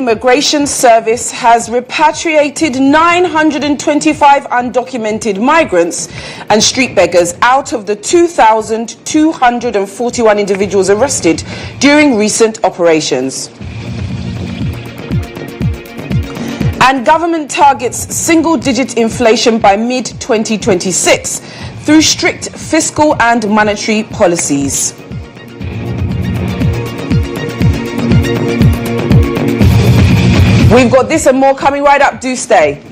Immigration Service has repatriated 925 undocumented migrants and street beggars out of the 2,241 individuals arrested during recent operations. And government targets single-digit inflation by mid-2026 through strict fiscal and monetary policies. We've got this and more coming right up. Do stay.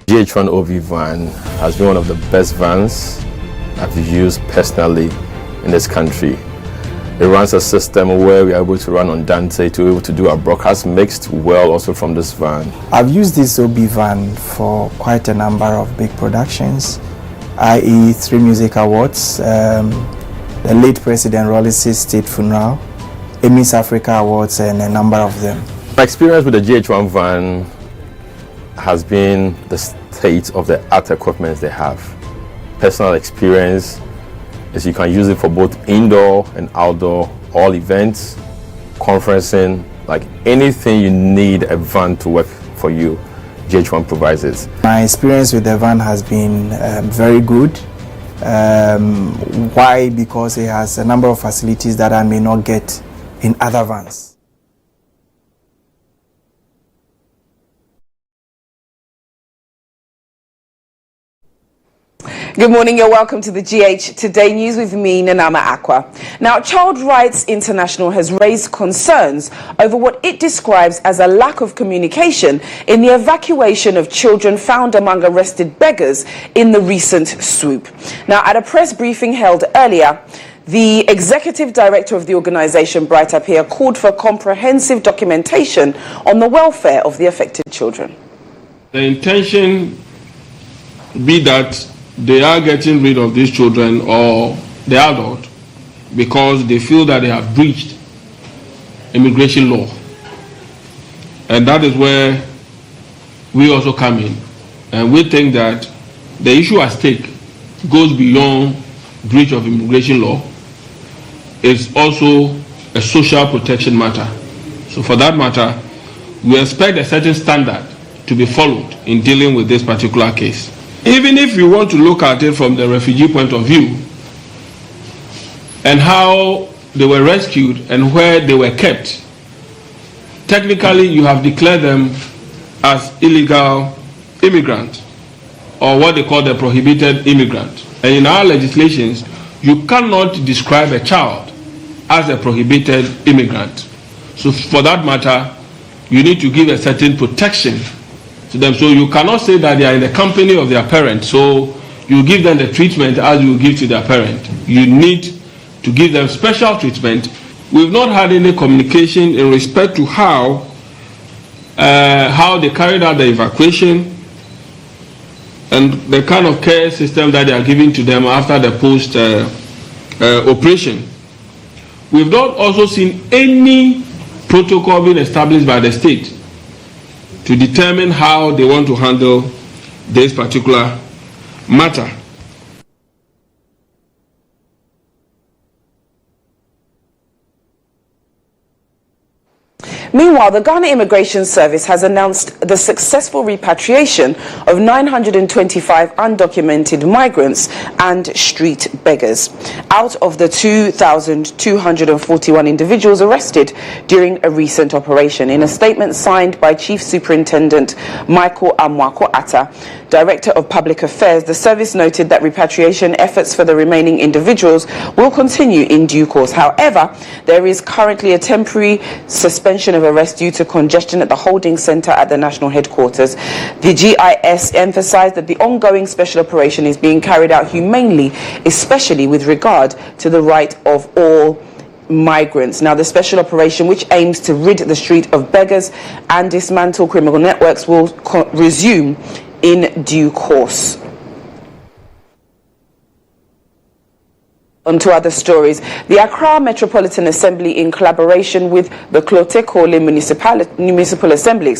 GHOne OV van has been one of the best vans I've used personally in this country. It runs a system where we are able to run on Dante to be able to do our broadcast mixed well also from this van. I've used this OB van for quite a number of big productions, i.e. 3 music awards, the late President Rollis' state funeral, Miss Africa awards, and a number of them. My experience with the GHOne van has been the state of the art equipment they have. Personal experience is you can use it for both indoor and outdoor, all events, conferencing, like anything you need a van to work for you, GHOne provides it. My experience with the van has been very good. Why? Because it has a number of facilities that I may not get in other vans. Good morning, you're welcome to the GH Today News with me, Amma Acquah. Now, Child Rights International has raised concerns over what it describes as a lack of communication in the evacuation of children found among arrested beggars in the recent swoop. Now, at a press briefing held earlier, the executive director of the organization, Bright Up Here, called for comprehensive documentation on the welfare of the affected children. The intention be that they are getting rid of these children or the adult because they feel that they have breached immigration law. And that is where we also come in. And we think that the issue at stake goes beyond breach of immigration law. It's also a social protection matter. So for that matter, we expect a certain standard to be followed in dealing with this particular case. Even if you want to look at it from the refugee point of view and how they were rescued and where they were kept, technically you have declared them as illegal immigrants or what they call the prohibited immigrant. And in our legislations, you cannot describe a child as a prohibited immigrant. So for that matter, you need to give a certain protection to them. So you cannot say that they are in the company of their parent, so you give them the treatment as you give to their parent. You need to give them special treatment. We've not had any communication in respect to how they carried out the evacuation and the kind of care system that they are giving to them after the post operation. We've not also seen any protocol being established by the state to determine how they want to handle this particular matter. Meanwhile, the Ghana Immigration Service has announced the successful repatriation of 925 undocumented migrants and street beggars out of the 2,241 individuals arrested during a recent operation. In a statement signed by Chief Superintendent Michael Amma, Director of Public Affairs, the service noted that repatriation efforts for the remaining individuals will continue in due course. However, there is currently a temporary suspension of arrest due to congestion at the holding center at the national headquarters. The GIS emphasized that the ongoing special operation is being carried out humanely, especially with regard to the right of all migrants. Now, the special operation, which aims to rid the street of beggars and dismantle criminal networks, will resume in due course. On to other stories. The Accra Metropolitan Assembly, in collaboration with the Klotekole Municipal Assembly,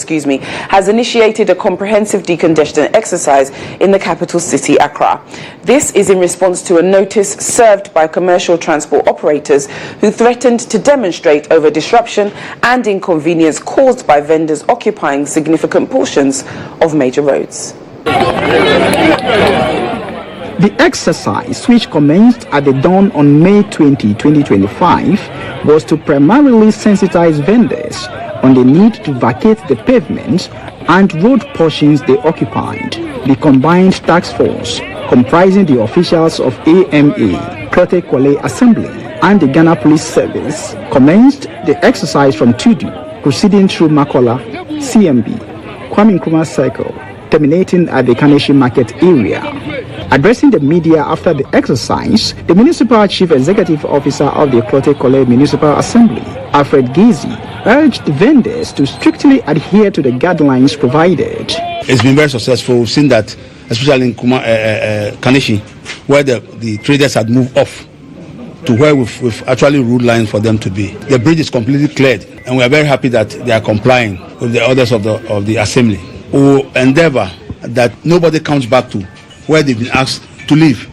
has initiated a comprehensive decongestion exercise in the capital city, Accra. This is in response to a notice served by commercial transport operators who threatened to demonstrate over disruption and inconvenience caused by vendors occupying significant portions of major roads. The exercise, which commenced at the dawn on May 20, 2025, was to primarily sensitize vendors on the need to vacate the pavements and road portions they occupied. The combined task force, comprising the officials of AMA, Klotekole Assembly, and the Ghana Police Service, commenced the exercise from Tudu, proceeding through Makola, CMB, Kwame Nkrumah Circle, terminating at the Kaneshi Market area. Addressing the media after the exercise, the Municipal Chief Executive Officer of the Klotekole Municipal Assembly, Alfred Gizi, urged vendors to strictly adhere to the guidelines provided. It's been very successful. We've seen that, especially in Kaneshi, where the traders had moved off to where we've actually ruled lines for them to be. The bridge is completely cleared, and we are very happy that they are complying with the orders of the assembly. We will endeavor that nobody comes back to where they've been asked to leave.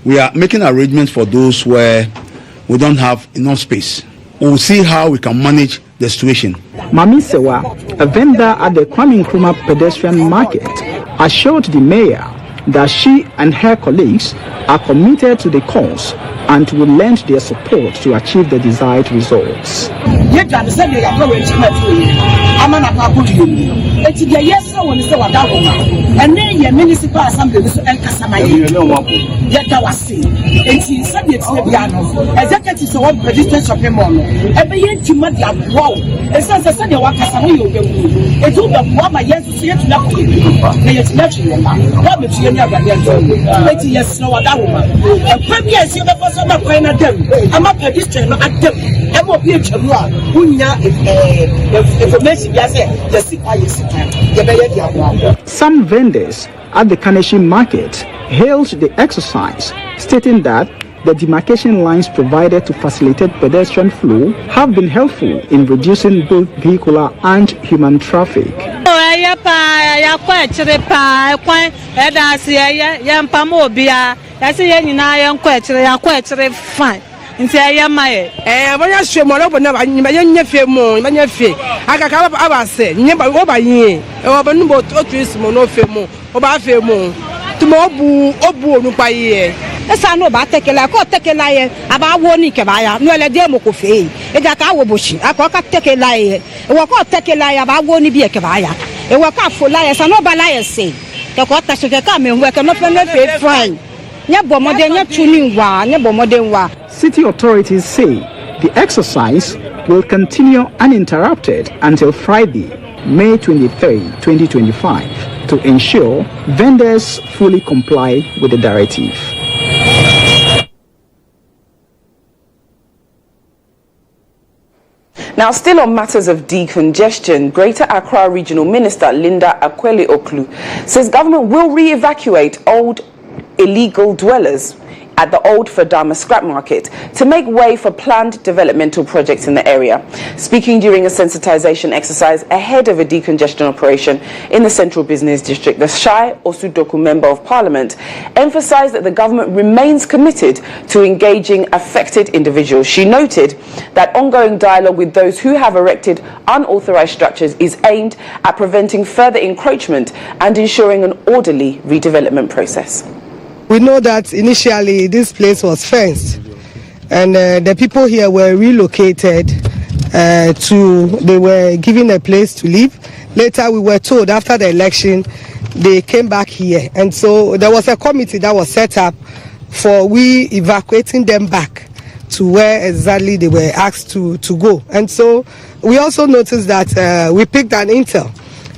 We are making arrangements for those where we don't have enough space. We'll see how we can manage the situation. Mami Sewa, a vendor at the Kwame Nkrumah pedestrian market, assured the mayor that she and her colleagues are committed to the cause and will lend their support to achieve the desired results. And then your municipal assembly and executives of pedestrian shopping mall. Every year to make that wow. It says the Sunday walk as a new. It took the one my yes to see it to not be. It's natural. What makes you never get to 80 years slow at that woman. And premier is the first one kind of them. I'm a pedestrian at them. I'm a beach of law. Information, yes, some vendors at the Kaneshi market hailed the exercise, stating that the demarcation lines provided to facilitate pedestrian flow have been helpful in reducing both vehicular and human traffic. Nti ayamaye banya hwemo bo na banya nyefie mo banya fie akaka abase nyeba oba yin oba nu bo otuisimo no femo oba femo tumo obu onupa ye esa no ba tekela ko tekela ye aba wo ni ke ba ya no ele de mo ko fe e ja ka wo boshi akọ tekela ye e wo ko tekela ye aba wo ni bi e ke ba ya e wo ka fo la ye sa no ba la ye se ke ko ta so ke ka me hu e ke no fe no fe fine. City authorities say the exercise will continue uninterrupted until Friday, May 23, 2025, to ensure vendors fully comply with the directive. Now, still on matters of decongestion, Greater Accra Regional Minister Linda Akweli Oklu says government will re-evacuate old illegal dwellers at the old Fadama scrap market to make way for planned developmental projects in the area. Speaking during a sensitization exercise ahead of a decongestion operation in the Central Business District, the Shai Osudoku Member of Parliament emphasized that the government remains committed to engaging affected individuals. She noted that ongoing dialogue with those who have erected unauthorized structures is aimed at preventing further encroachment and ensuring an orderly redevelopment process. We know that initially this place was fenced, and the people here were relocated they were given a place to live. Later we were told after the election they came back here, and so there was a committee that was set up for evacuating them back to where exactly they were asked to go. And so we also noticed that we picked an intel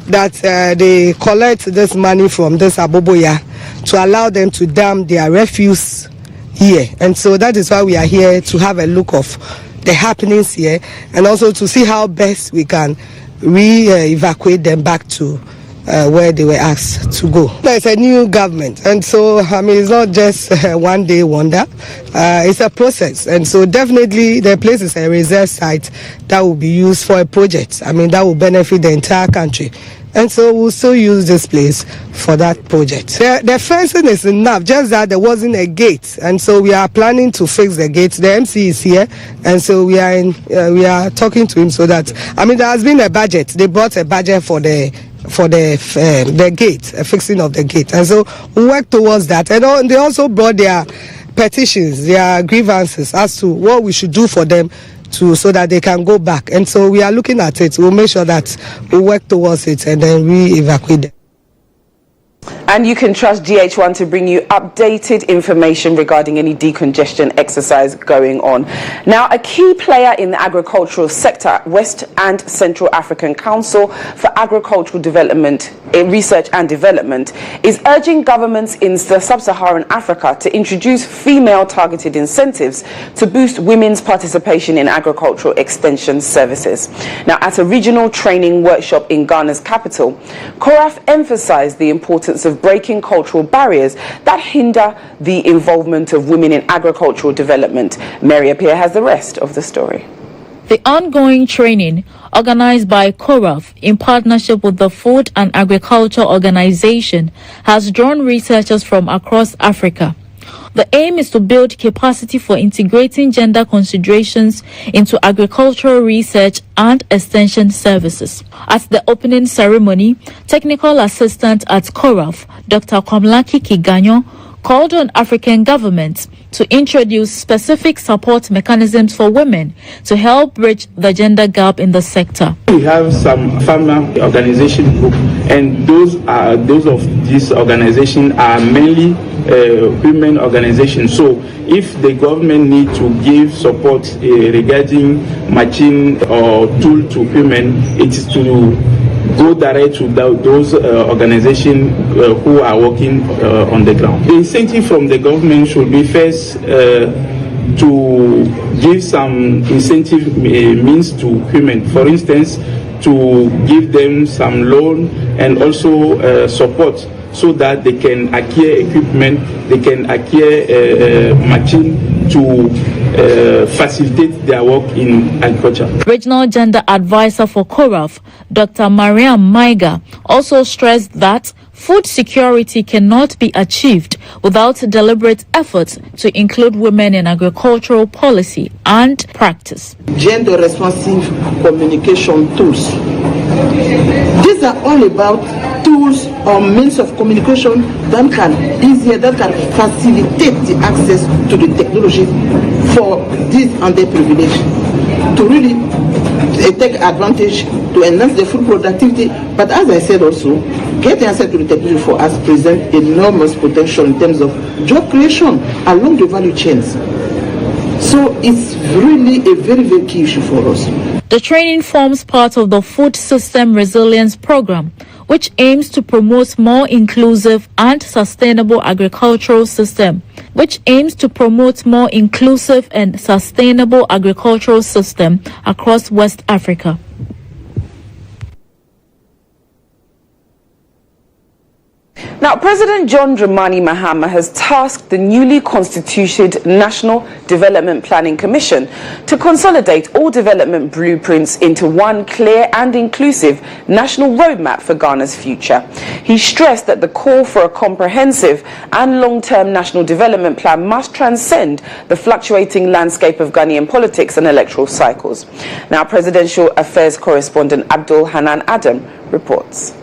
that they collect this money from this Aboboya to allow them to dam their refuse here. And so that is why we are here, to have a look of the happenings here and also to see how best we can evacuate them back to where they were asked to go. There's a new government, and so it's not just a one-day wonder. It's a process, and so definitely the place is a reserve site that will be used for a project. That will benefit the entire country, and so we'll still use this place for that project. The fencing is enough, just that there wasn't a gate, and so we are planning to fix the gate. The MC is here, and so we are talking to him so that there has been a budget. They brought a budget for the gate, a fixing of the gate, and so we work towards that. And they also brought their petitions, their grievances as to what we should do for them so that they can go back. And so we are looking at it. We'll make sure that we work towards it and then re-evacuate them. And you can trust GHOne to bring you updated information regarding any decongestion exercise going on. Now, a key player in the agricultural sector, West and Central African Council for Agricultural Development, Research and Development, is urging governments in the sub-Saharan Africa to introduce female-targeted incentives to boost women's participation in agricultural extension services. Now, at a regional training workshop in Ghana's capital, CORAF emphasized the importance of breaking cultural barriers that hinder the involvement of women in agricultural development. Mary Appiah has the rest of the story. The ongoing training, organized by CORAF in partnership with the Food and Agriculture Organization, has drawn researchers from across Africa. The aim is to build capacity for integrating gender considerations into agricultural research and extension services. At the opening ceremony, technical assistant at CORAF, Dr. Komlaki Kiganyo, called on African governments to introduce specific support mechanisms for women to help bridge the gender gap in the sector. We have some farmer organization group, and those of this organization are mainly women organizations. So if the government need to give support regarding machine or tool to women, it is to go direct to those organizations who are working on the ground. The incentive from the government should be first to give some incentive means to women. For instance, to give them some loan and also support so that they can acquire equipment, they can acquire machine to facilitate their work in agriculture. Regional Gender Advisor for CORAF, Dr. Mariam Maiga, also stressed that food security cannot be achieved without deliberate efforts to include women in agricultural policy and practice. Gender responsive communication tools. These are all about tools or means of communication that can facilitate the access to the technology for these underprivileged to really take advantage to enhance the food productivity. But as I said also, getting access to the technology for us presents enormous potential in terms of job creation along the value chains. So it's really a very, very key issue for us. The training forms part of the Food System Resilience Program, which aims to promote more inclusive and sustainable agricultural system, across West Africa. Now, President John Dramani Mahama has tasked the newly constituted National Development Planning Commission to consolidate all development blueprints into one clear and inclusive national roadmap for Ghana's future. He stressed that the call for a comprehensive and long-term national development plan must transcend the fluctuating landscape of Ghanaian politics and electoral cycles. Now, Presidential Affairs correspondent Abdul Hanan Adam reports.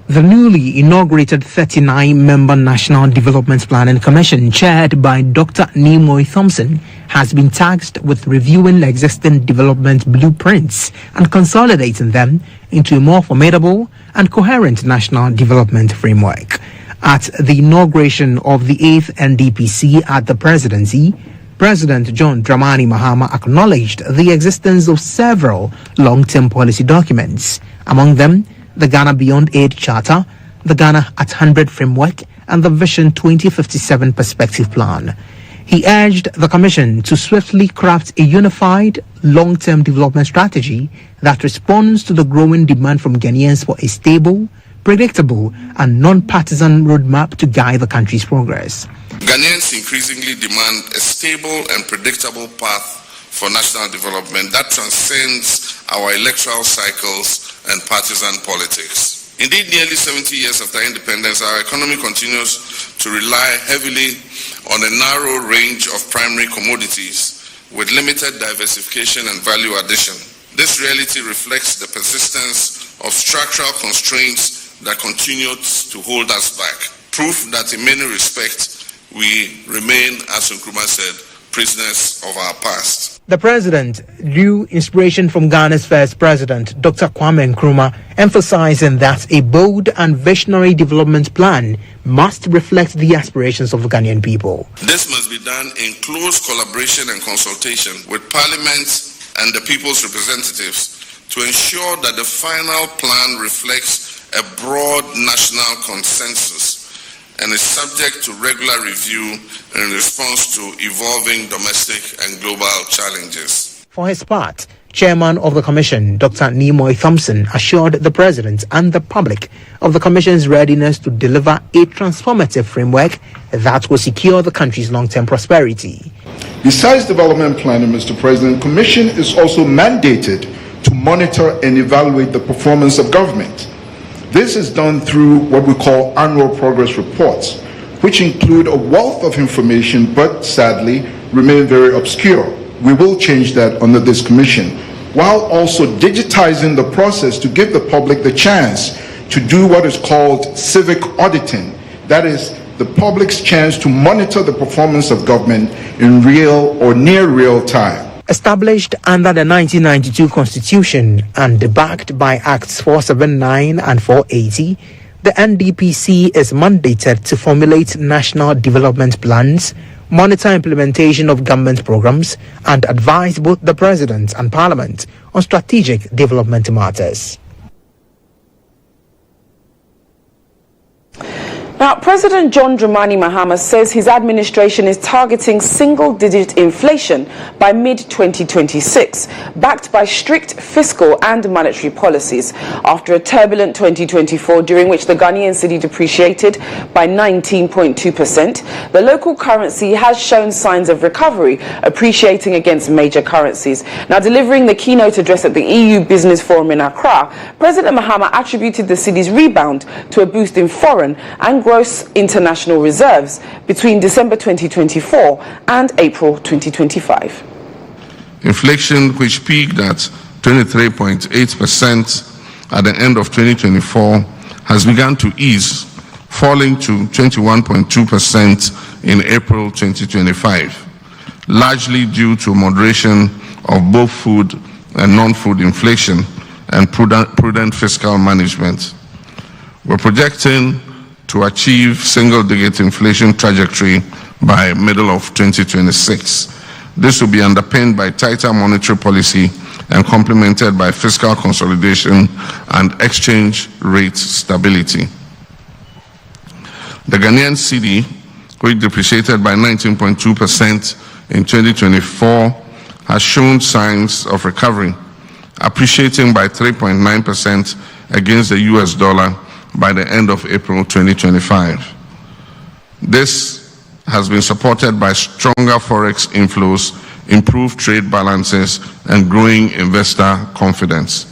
The newly inaugurated 39-member National Development Planning Commission, chaired by Dr. Nimoy Thompson, has been tasked with reviewing existing development blueprints and consolidating them into a more formidable and coherent national development framework. At the inauguration of the 8th NDPC at the presidency, President John Dramani Mahama acknowledged the existence of several long-term policy documents, among them the Ghana Beyond Aid Charter, the Ghana at 100 Framework, and the Vision 2057 Perspective Plan. He urged the Commission to swiftly craft a unified, long-term development strategy that responds to the growing demand from Ghanaians for a stable, predictable, and non-partisan roadmap to guide the country's progress. Ghanaians increasingly demand a stable and predictable path for national development that transcends our electoral cycles and partisan politics. Indeed, nearly 70 years after independence, our economy continues to rely heavily on a narrow range of primary commodities with limited diversification and value addition. This reality reflects the persistence of structural constraints that continues to hold us back. Proof that in many respects we remain, as Nkrumah said, prisoners of our past. The president drew inspiration from Ghana's first president, Dr. Kwame Nkrumah, emphasizing that a bold and visionary development plan must reflect the aspirations of the Ghanaian people. This must be done in close collaboration and consultation with Parliament and the people's representatives to ensure that the final plan reflects a broad national consensus and is subject to regular review in response to evolving domestic and global challenges. For his part, Chairman of the Commission, Dr. Nimoy Thompson, assured the President and the public of the Commission's readiness to deliver a transformative framework that will secure the country's long-term prosperity. Besides development planning, Mr. President, the Commission is also mandated to monitor and evaluate the performance of government. This is done through what we call annual progress reports, which include a wealth of information but sadly remain very obscure. We will change that under this commission, while also digitizing the process to give the public the chance to do what is called civic auditing. That is the public's chance to monitor the performance of government in real or near real time. Established under the 1992 Constitution and backed by Acts 479 and 480, the NDPC is mandated to formulate national development plans, monitor implementation of government programs, and advise both the President and Parliament on strategic development matters. Now, President John Dramani Mahama says his administration is targeting single-digit inflation by mid-2026, backed by strict fiscal and monetary policies. After a turbulent 2024, during which the Ghanaian cedi depreciated by 19.2%, the local currency has shown signs of recovery, appreciating against major currencies. Now, delivering the keynote address at the EU Business Forum in Accra, President Mahama attributed the cedi's rebound to a boost in foreign and gross international reserves between December 2024 and April 2025. Inflation, which peaked at 23.8% at the end of 2024, has begun to ease, falling to 21.2% in April 2025, largely due to moderation of both food and non-food inflation and prudent fiscal management. We're projecting to achieve single-digit inflation trajectory by middle of 2026. This will be underpinned by tighter monetary policy and complemented by fiscal consolidation and exchange rate stability. The Ghanaian cedi, which depreciated by 19.2% in 2024, has shown signs of recovery, appreciating by 3.9% against the US dollar by the end of April 2025. This has been supported by stronger forex inflows, improved trade balances, and growing investor confidence.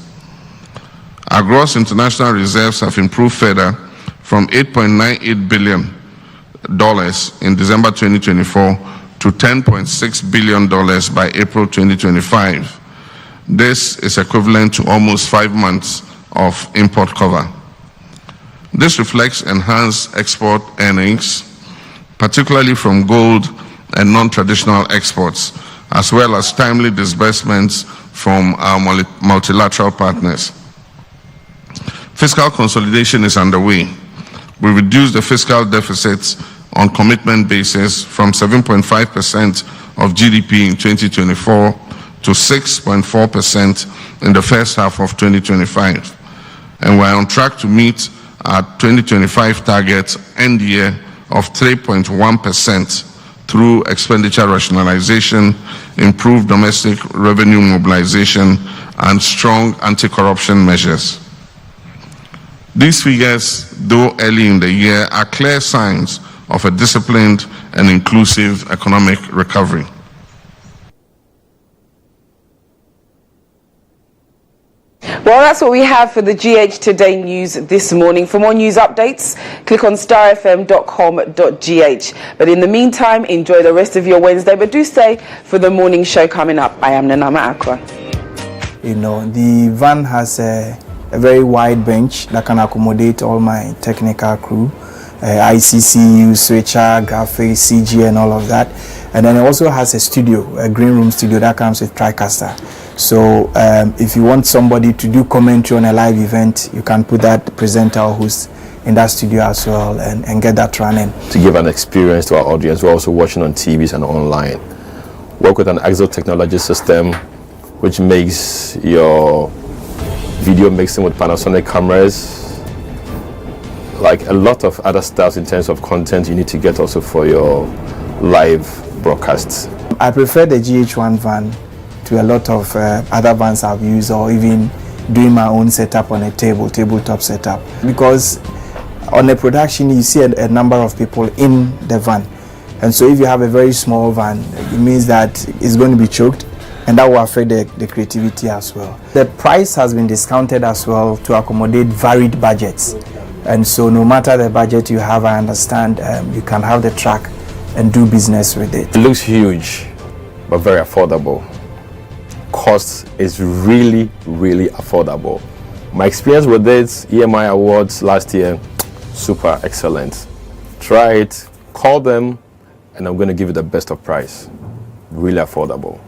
Our gross international reserves have improved further from $8.98 billion in December 2024 to $10.6 billion by April 2025. This is equivalent to almost 5 months of import cover. This reflects enhanced export earnings, particularly from gold and non-traditional exports, as well as timely disbursements from our multilateral partners. Fiscal consolidation is underway. We reduced the fiscal deficits on commitment basis from 7.5% of GDP in 2024 to 6.4% in the first half of 2025. And we're on track to meet our 2025 target end year of 3.1% through expenditure rationalization, improved domestic revenue mobilization, and strong anti-corruption measures. These figures, though early in the year, are clear signs of a disciplined and inclusive economic recovery. Well, that's what we have for the GH Today news this morning. For more news updates, click on starfm.com.gh. But in the meantime, enjoy the rest of your Wednesday. But do stay for the morning show coming up. I am Amma Acquah. You know, the van has a very wide bench that can accommodate all my technical crew, ICCU, switcher, graphics, CG, and all of that. And then it also has a studio, a green room studio that comes with TriCaster. So if you want somebody to do commentary on a live event, you can put that presenter or host in that studio as well and get that running. To give an experience to our audience, we're also watching on TVs and online. Work with an Exo technology system, which makes your video mixing with Panasonic cameras, like a lot of other stuff in terms of content you need to get also for your live broadcasts. I prefer the GHOne van to a lot of other vans I've used, or even doing my own setup on a tabletop setup, because on a production you see a number of people in the van, and so if you have a very small van, it means that it's going to be choked, and that will affect the creativity as well. The price has been discounted as well to accommodate varied budgets, and so no matter the budget you have, I understand you can have the truck and do business with it. It looks huge, but very affordable. Cost is really, really affordable. My experience with it, EMI Awards last year, super excellent. Try it, call them, and I'm going to give you the best of price. Really affordable.